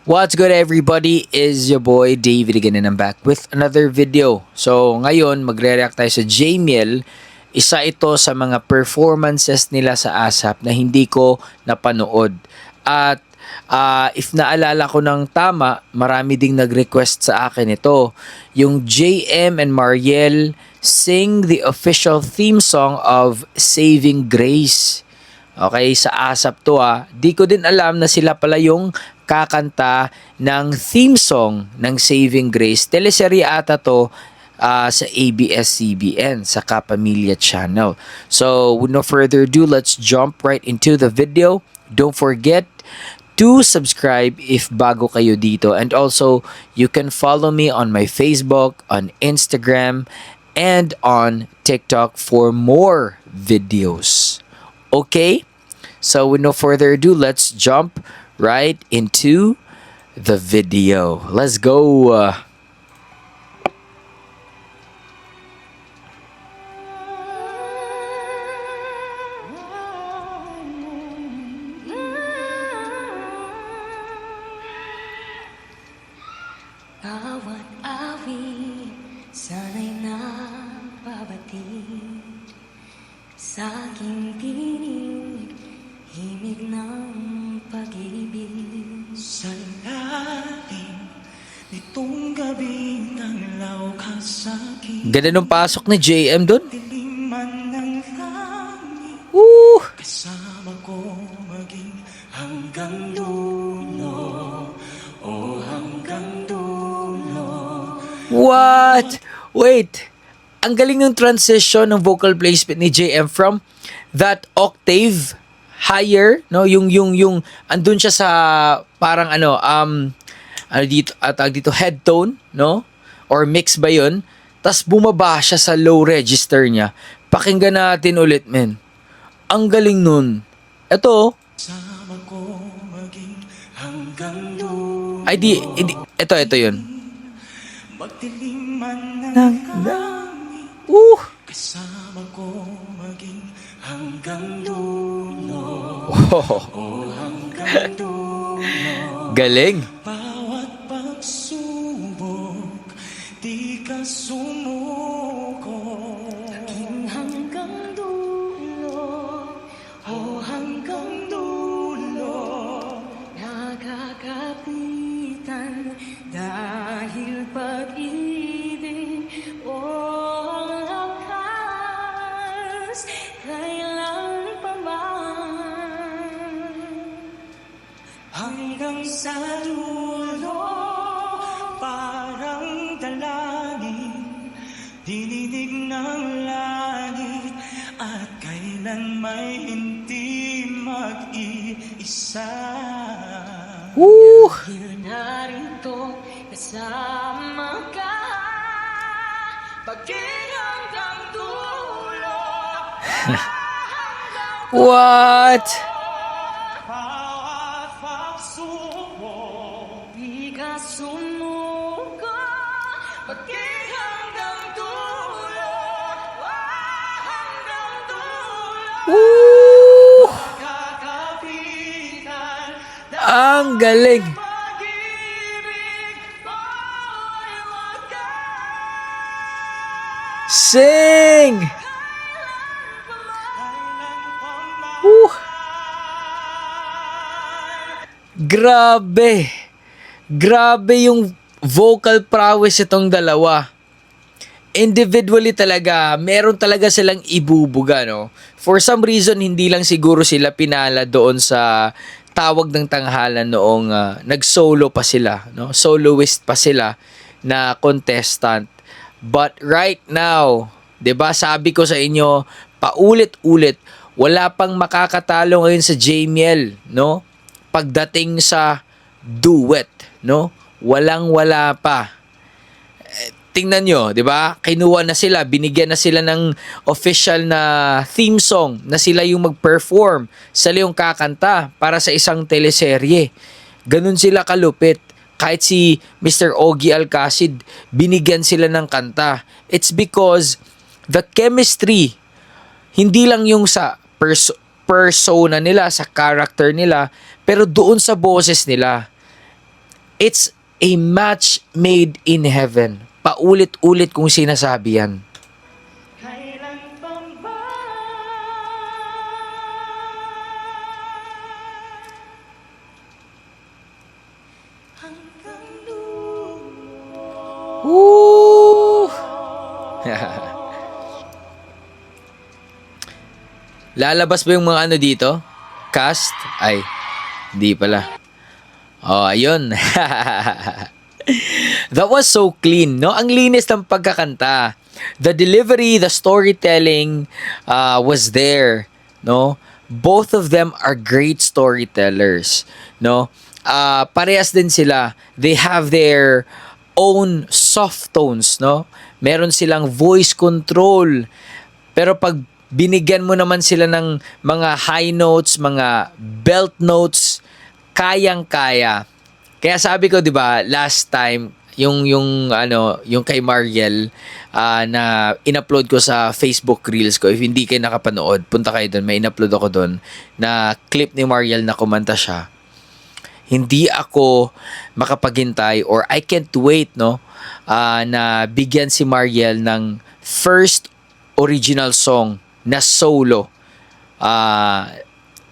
What's good everybody? Is your boy David again and I'm back with another video. So ngayon magre-react tayo sa Jamiel. Isa ito sa mga performances nila sa ASAP na hindi ko napanood. At if naalala ko ng tama, marami ding nag-request sa akin ito. Yung JM and Mariel sing the official theme song of Saving Grace. Okay, sa ASAP to Di ko din alam na sila pala yung kakanta ng theme song ng Saving Grace. Teleserye ata to sa ABS-CBN, sa Kapamilya Channel. So, with no further ado, let's jump right into the video. Don't forget to subscribe if bago kayo dito. And also, you can follow me on my Facebook, on Instagram, and on TikTok for more videos. Okay? So with no further ado, let's jump right into the video. Let's go. Bawat awit sana'y nababatid sa aking tinig, himig ng pag-ibig. Sa lalim nitong gabi tanglaw ka sa'kin. Ganda nung pasok ni JM dun. Diliman ng langit, Woo! kasama ko maging hanggang dulo. O hanggang dulo. What? Wait. Ang galing ng transition ng vocal placement ni JM from that octave higher, no? Yung andun siya sa parang ano dito tawag dito head tone, no? Or mix ba 'yun? Tas bumaba siya sa low register niya. Pakinggan natin ulit, men. Ang galing nun. Ito, Kasama ko maging hanggang dulo. ay di, ito 'yun. Magdiliman ng langit, kasama ko maging hanggang dulo. O hanggang dulo. Galing. Bawat pagsubok, di ka sumuko. Aking hanggang dulo, o hanggang dulo, nakakapitan dahil pag-ibig o lakas, kailan pa man Hanggang sa dulo, parang dalangin, dinidig ng langit, at kailan may hindi mag-iisa. Woo! Dahil narito kasama ka, paging hanggang dulo. What? Bawat pagsubok, Di ka sumuko, paging hanggang dulo. Hanggang dulo. Woo! kakapitan, Ang galing. pag-ibig mo'y wagas. Sing! Kailan pa man Woo! Grabe. Grabe yung vocal prowess itong dalawa. Individually talaga, meron talaga silang ibubuga, no? For some reason, hindi lang siguro sila pinala doon sa tawag ng tanghalan noong nag-solo pa sila, no? Soloist pa sila na contestant. But right now, 'di ba, sabi ko sa inyo, paulit-ulit, wala pang makakatalo ngayon sa Jamiel, no? Pagdating sa duet, no? Walang-wala pa. Tingnan nyo, 'di ba? Kinuha na sila, binigyan na sila ng official na theme song na sila yung mag-perform, sila yung kakanta para sa isang teleserye. Ganun sila kalupit. Kahit si Mr. Ogie Alcacid, binigyan sila ng kanta. It's because the chemistry, hindi lang yung sa persona nila, sa character nila, pero doon sa boses nila. It's a match made in heaven. Paulit-ulit kong sinasabi yan. Kailan pa ba hanggang dulo? Woo! Lalabas ba yung mga ano dito? Cast? Ay, hindi pala. Oh, ayun. That was so clean, no? Ang linis ng pagkakanta. The delivery, the storytelling was there, no? Both of them are great storytellers, no? Parehas din sila. They have their own soft tones, no? Meron silang voice control. Pero pag binigyan mo naman sila ng mga high notes, mga belt notes, kayang-kaya. Kaya sabi ko, 'di ba, last time yung yung kay Mariel na in-upload ko sa Facebook Reels ko. If hindi kayo nakapanood, punta kayo doon. May in-upload ako doon na clip ni Mariel na kumanta siya. Hindi ako makapaghintay or I can't wait, no, na bigyan si Mariel ng first original song na solo.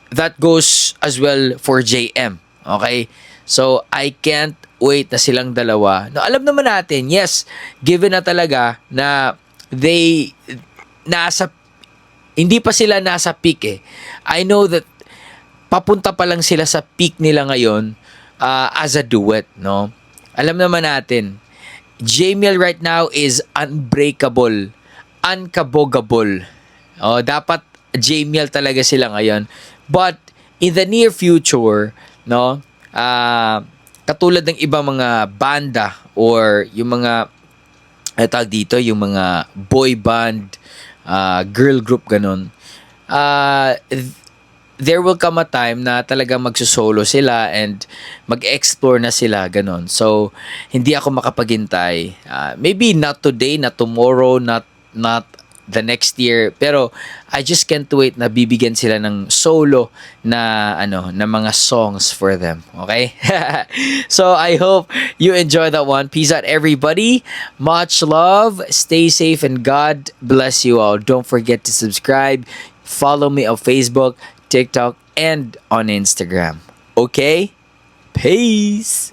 That goes as well for JM. Okay? So, I can't wait na silang dalawa. No, alam naman natin, yes, given na talaga na hindi pa sila nasa peak eh. I know that papunta pa lang sila sa peak nila ngayon as a duet, no? Alam naman natin, Jamiel right now is unbreakable, unkabogable. Oh, dapat Jamiel talaga sila ngayon. But in the near future, no, katulad ng ibang mga banda or yung mga tawag dito, yung mga boy band, girl group, ganun. There will come a time na talagang magsusolo sila and mag-explore na sila, ganun. So, hindi ako makapaghintay. Maybe not today, not tomorrow, not the next year, pero I just can't wait na bibigyan sila ng solo na na mga songs for them. Okay? So I hope you enjoy that one. Peace out, everybody. Much love. Stay safe and God bless you all. Don't forget to subscribe. Follow me on Facebook, TikTok, and on Instagram. Okay? Peace.